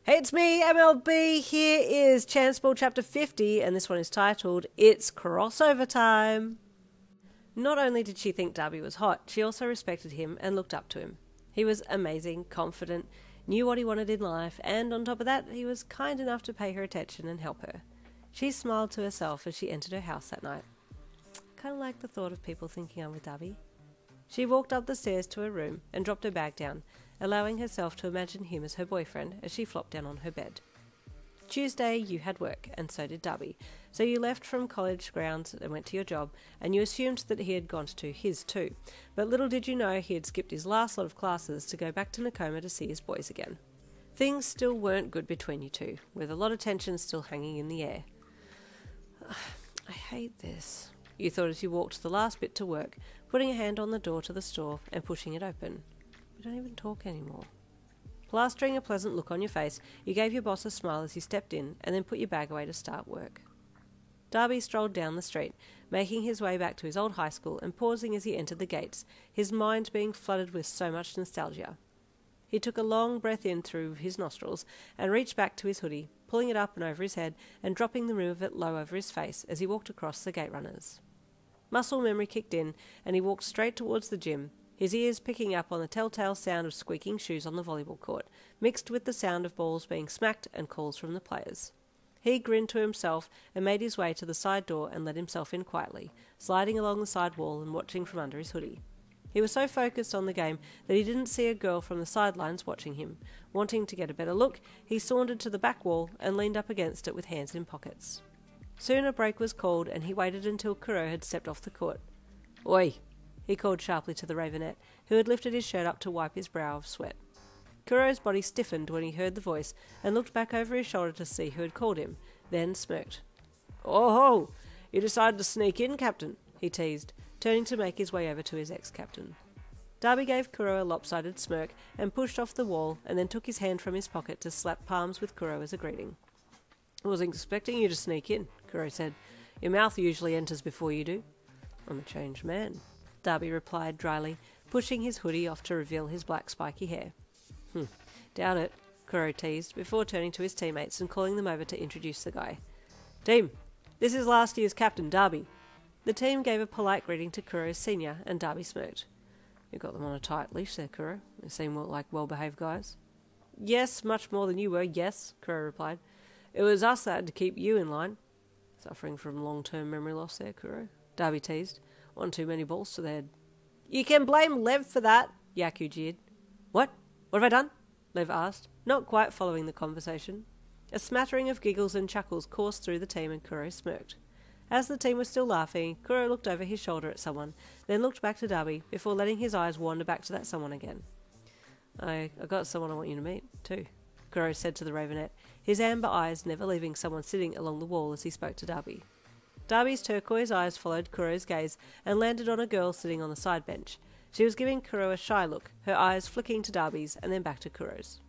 Hey, it's me, MLB. Here is Chance Ball Chapter 50, and this one is titled, It's Crossover Time. Not only did she think Dabi was hot, she also respected him and looked up to him. He was amazing, confident, knew what he wanted in life, and on top of that, he was kind enough to pay her attention and help her. She smiled to herself as she entered her house that night. Kind of like the thought of people thinking I'm with Dabi. She walked up the stairs to her room and dropped her bag down, allowing herself to imagine him as her boyfriend as she flopped down on her bed. Tuesday you had work, and so did Dabi, so you left from college grounds and went to your job, and you assumed that he had gone to his too, but little did you know he had skipped his last lot of classes to go back to Nekoma to see his boys again. Things still weren't good between you two, with a lot of tension still hanging in the air. I hate this, you thought as you walked the last bit to work, putting a hand on the door to the store and pushing it open. We don't even talk anymore. Plastering a pleasant look on your face, you gave your boss a smile as he stepped in and then put your bag away to start work. Dabi strolled down the street, making his way back to his old high school and pausing as he entered the gates, his mind being flooded with so much nostalgia. He took a long breath in through his nostrils and reached back to his hoodie, pulling it up and over his head and dropping the rim of it low over his face as he walked across the gate runners. Muscle memory kicked in and he walked straight towards the gym, his ears picking up on the telltale sound of squeaking shoes on the volleyball court, mixed with the sound of balls being smacked and calls from the players. He grinned to himself and made his way to the side door and let himself in quietly, sliding along the side wall and watching from under his hoodie. He was so focused on the game that he didn't see a girl from the sidelines watching him. Wanting to get a better look, he sauntered to the back wall and leaned up against it with hands in pockets. Soon a break was called and he waited until Kuro had stepped off the court. "Oi!" he called sharply to the Ravenet, who had lifted his shirt up to wipe his brow of sweat. Kuro's body stiffened when he heard the voice and looked back over his shoulder to see who had called him, then smirked. "Oh ho! You decided to sneak in, Captain," he teased, turning to make his way over to his ex-captain. Dabi gave Kuro a lopsided smirk and pushed off the wall and then took his hand from his pocket to slap palms with Kuro as a greeting. "I wasn't expecting you to sneak in," Kuro said. "Your mouth usually enters before you do." "I'm a changed man," Dabi replied dryly, pushing his hoodie off to reveal his black spiky hair. Doubt it," Kuro teased, before turning to his teammates and calling them over to introduce the guy. "Team, this is last year's Captain Dabi." The team gave a polite greeting to Kuro's senior, and Dabi smirked. "You got them on a tight leash there, Kuro. They seem like well-behaved guys." "Yes, much more than you were, yes," Kuro replied. "It was us that had to keep you in line." "Suffering from long-term memory loss there, Kuro," Dabi teased. "One too many balls to the head." "You can blame Lev for that," Yaku jeered. "What? What have I done?" Lev asked, not quite following the conversation. A smattering of giggles and chuckles coursed through the team and Kuro smirked. As the team was still laughing, Kuro looked over his shoulder at someone, then looked back to Dabi before letting his eyes wander back to that someone again. I got someone I want you to meet, too," Kuro said to the Ravenet, his amber eyes never leaving someone sitting along the wall as he spoke to Dabi. Dabi's turquoise eyes followed Kuro's gaze and landed on a girl sitting on the side bench. She was giving Kuro a shy look, her eyes flicking to Dabi's and then back to Kuro's.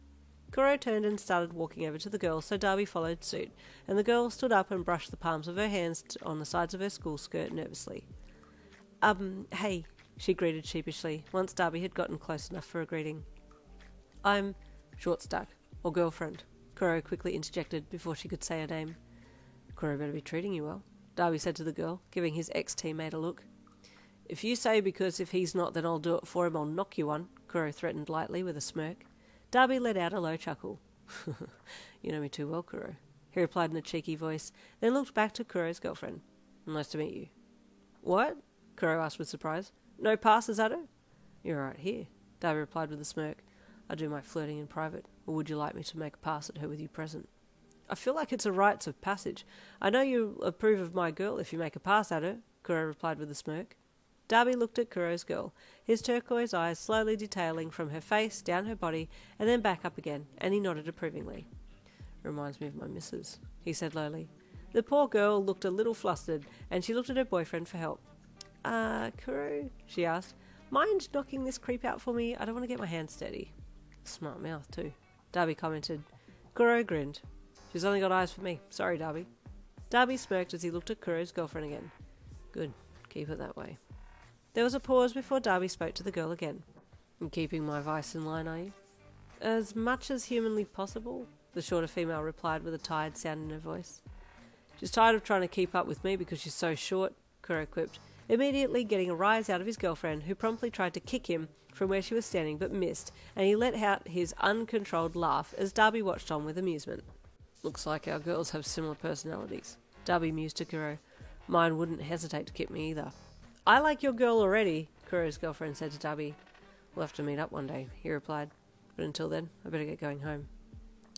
Kuro turned and started walking over to the girl, so Dabi followed suit, and the girl stood up and brushed the palms of her hands on the sides of her school skirt nervously. Hey," she greeted sheepishly, once Dabi had gotten close enough for a greeting. "I'm short stack, or girlfriend," Kuro quickly interjected before she could say her name. "Kuro better be treating you well," Dabi said to the girl, giving his ex-teammate a look. "If you say because if he's not then I'll do it for him, I'll knock you one," Kuro threatened lightly with a smirk. Dabi let out a low chuckle. "You know me too well, Kuro," he replied in a cheeky voice, then looked back to Kuro's girlfriend. "Nice to meet you." "What?" Kuro asked with surprise. "No passes at her?" "You're right here," Dabi replied with a smirk. "I do my flirting in private, or would you like me to make a pass at her with you present?" "I feel like it's a rites of passage. I know you approve of my girl if you make a pass at her," Kuro replied with a smirk. Dabi looked at Kuro's girl, his turquoise eyes slowly detailing from her face, down her body, and then back up again, and he nodded approvingly. "Reminds me of my missus," he said lowly. The poor girl looked a little flustered, and she looked at her boyfriend for help. Kuro?" she asked. "Mind knocking this creep out for me? I don't want to get my hands dirty." "Smart mouth, too," Dabi commented. Kuro grinned. "She's only got eyes for me. Sorry, Dabi." Dabi smirked as he looked at Kuro's girlfriend again. "Good. Keep it that way." There was a pause before Dabi spoke to the girl again. "You keeping my vice in line, are you?" "As much as humanly possible," the shorter female replied with a tired sound in her voice. She's tired of trying to keep up with me because she's so short, Kuro quipped, immediately getting a rise out of his girlfriend, who promptly tried to kick him from where she was standing but missed, and he let out his uncontrolled laugh as Dabi watched on with amusement. Looks like our girls have similar personalities, Dabi mused to Kuro. Mine wouldn't hesitate to kick me either. I like your girl already, Kuro's girlfriend said to Dabi. We'll have to meet up one day, he replied. But until then, I better get going home.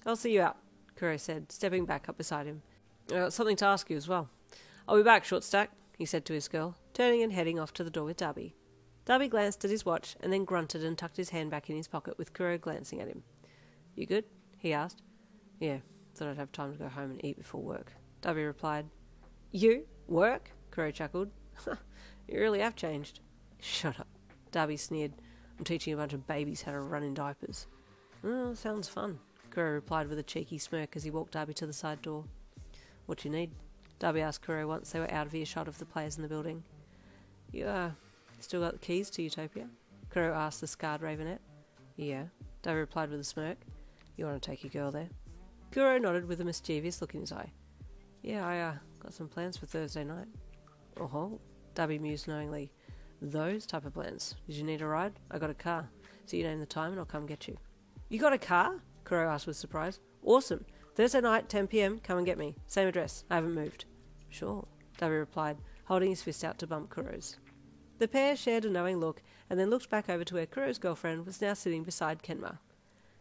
I'll see you out, Kuro said, stepping back up beside him. I got something to ask you as well. I'll be back, short stack, he said to his girl, turning and heading off to the door with Dabi. Dabi glanced at his watch and then grunted and tucked his hand back in his pocket with Kuro glancing at him. You good? He asked. Yeah, thought I'd have time to go home and eat before work, Dabi replied. You? Work? Kuro chuckled. You really have changed. Shut up, Dabi sneered. I'm teaching a bunch of babies how to run in diapers. Oh, sounds fun, Kuro replied with a cheeky smirk as he walked Dabi to the side door. What you need? Dabi asked Kuro once they were out of earshot of the players in the building. You, still got the keys to Utopia? Kuro asked the scarred ravenette. Yeah, Dabi replied with a smirk. You want to take your girl there? Kuro nodded with a mischievous look in his eye. Yeah, I, got some plans for Thursday night. Oh, Dabi mused knowingly. Those type of plans. Did you need a ride? I got a car. So you name the time and I'll come get you. You got a car? Kuro asked with surprise. Awesome. Thursday night, 10 p.m, come and get me. Same address. I haven't moved. Sure, Dabi replied, holding his fist out to bump Kuro's. The pair shared a knowing look and then looked back over to where Kuro's girlfriend was now sitting beside Kenma.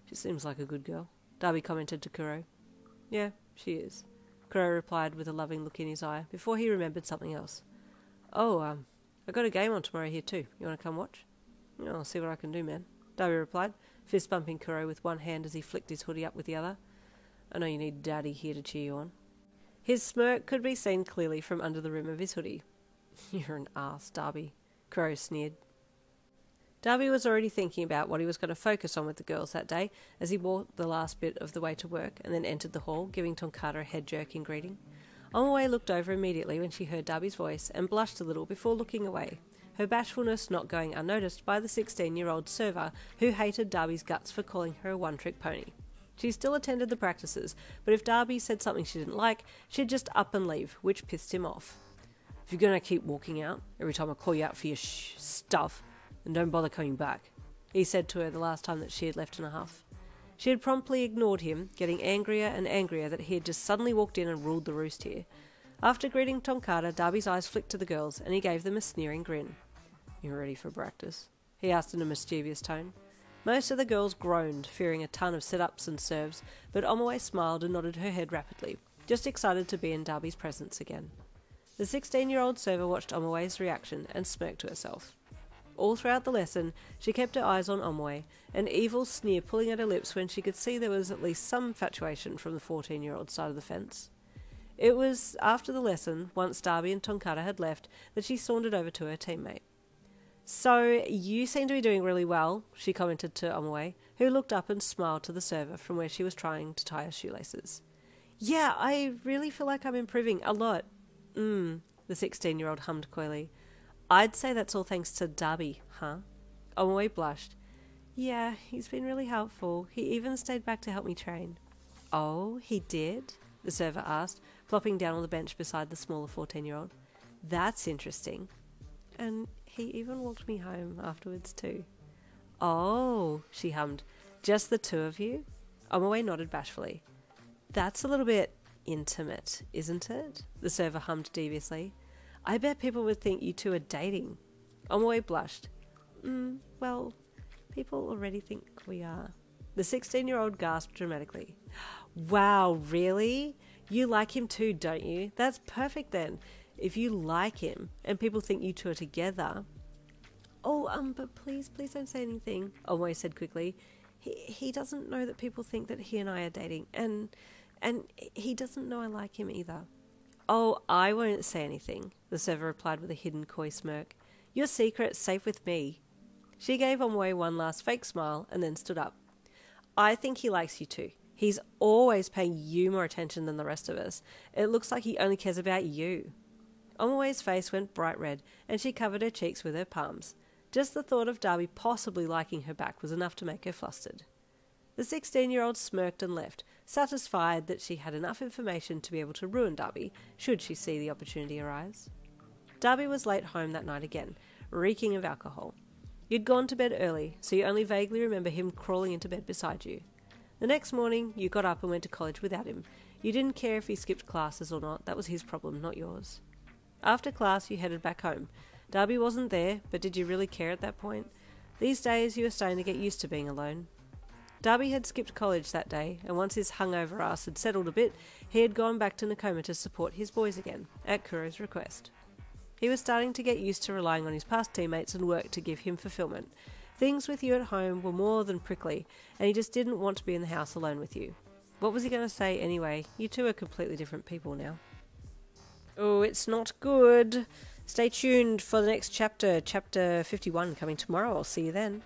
She seems like a good girl, Dabi commented to Kuro. Yeah, she is, Kuro replied with a loving look in his eye before he remembered something else. Oh, I got a game on tomorrow here too. You want to come watch? I'll see what I can do, man, Dabi replied, fist bumping Kuro with one hand as he flicked his hoodie up with the other. I know you need Daddy here to cheer you on. His smirk could be seen clearly from under the rim of his hoodie. You're an ass, Dabi, Kuro sneered. Dabi was already thinking about what he was going to focus on with the girls that day as he walked the last bit of the way to work and then entered the hall, giving Tonkata a head jerk in greeting. Omawei looked over immediately when she heard Dabi's voice and blushed a little before looking away, her bashfulness not going unnoticed by the 16-year-old server who hated Dabi's guts for calling her a one-trick pony. She still attended the practices, but if Dabi said something she didn't like, she'd just up and leave, which pissed him off. If you're going to keep walking out every time I call you out for your stuff, then don't bother coming back, he said to her the last time that she had left in a huff. She had promptly ignored him, getting angrier and angrier that he had just suddenly walked in and ruled the roost here. After greeting Tonkata, Dabi's eyes flicked to the girls, and he gave them a sneering grin. You ready for practice? He asked in a mischievous tone. Most of the girls groaned, fearing a ton of sit-ups and serves, but Omawei smiled and nodded her head rapidly, just excited to be in Dabi's presence again. The 16-year-old server watched Omawei's reaction and smirked to herself. All throughout the lesson, she kept her eyes on Omawei, an evil sneer pulling at her lips when she could see there was at least some infatuation from the 14-year-old side of the fence. It was after the lesson, once Dabi and Tonkata had left, that she sauntered over to her teammate. So, you seem to be doing really well, she commented to Omawei, who looked up and smiled to the server from where she was trying to tie her shoelaces. Yeah, I really feel like I'm improving a lot. The 16-year-old hummed coyly. I'd say that's all thanks to Dabi, huh? Omawei blushed. Yeah, he's been really helpful. He even stayed back to help me train. Oh, he did? The server asked, plopping down on the bench beside the smaller 14-year-old. That's interesting. And he even walked me home afterwards too. Oh, she hummed. Just the two of you? Omawei nodded bashfully. That's a little bit intimate, isn't it? The server hummed deviously. I bet people would think you two are dating. Omawei blushed. Well, people already think we are. The 16-year-old gasped dramatically. Wow, really? You like him too, don't you? That's perfect then. If you like him and people think you two are together... Oh, but please don't say anything, Omawei said quickly. He doesn't know that people think that he and I are dating, and he doesn't know I like him either. Oh, I won't say anything, the server replied with a hidden coy smirk. Your secret's safe with me. She gave Omawei one last fake smile and then stood up. I think he likes you too. He's always paying you more attention than the rest of us. It looks like he only cares about you. Omawei's face went bright red, and she covered her cheeks with her palms. Just the thought of Dabi possibly liking her back was enough to make her flustered. The 16-year-old smirked and left, satisfied that she had enough information to be able to ruin Dabi, should she see the opportunity arise. Dabi was late home that night again, reeking of alcohol. You'd gone to bed early, so you only vaguely remember him crawling into bed beside you. The next morning, you got up and went to college without him. You didn't care if he skipped classes or not, that was his problem, not yours. After class, you headed back home. Dabi wasn't there, but did you really care at that point? These days, you were starting to get used to being alone. Dabi had skipped college that day, and once his hungover ass had settled a bit, he had gone back to Nekoma to support his boys again, at Kuro's request. He was starting to get used to relying on his past teammates and work to give him fulfillment. Things with you at home were more than prickly, and he just didn't want to be in the house alone with you. What was he going to say anyway? You two are completely different people now. Oh, it's not good. Stay tuned for the next chapter, chapter 51, coming tomorrow. I'll see you then.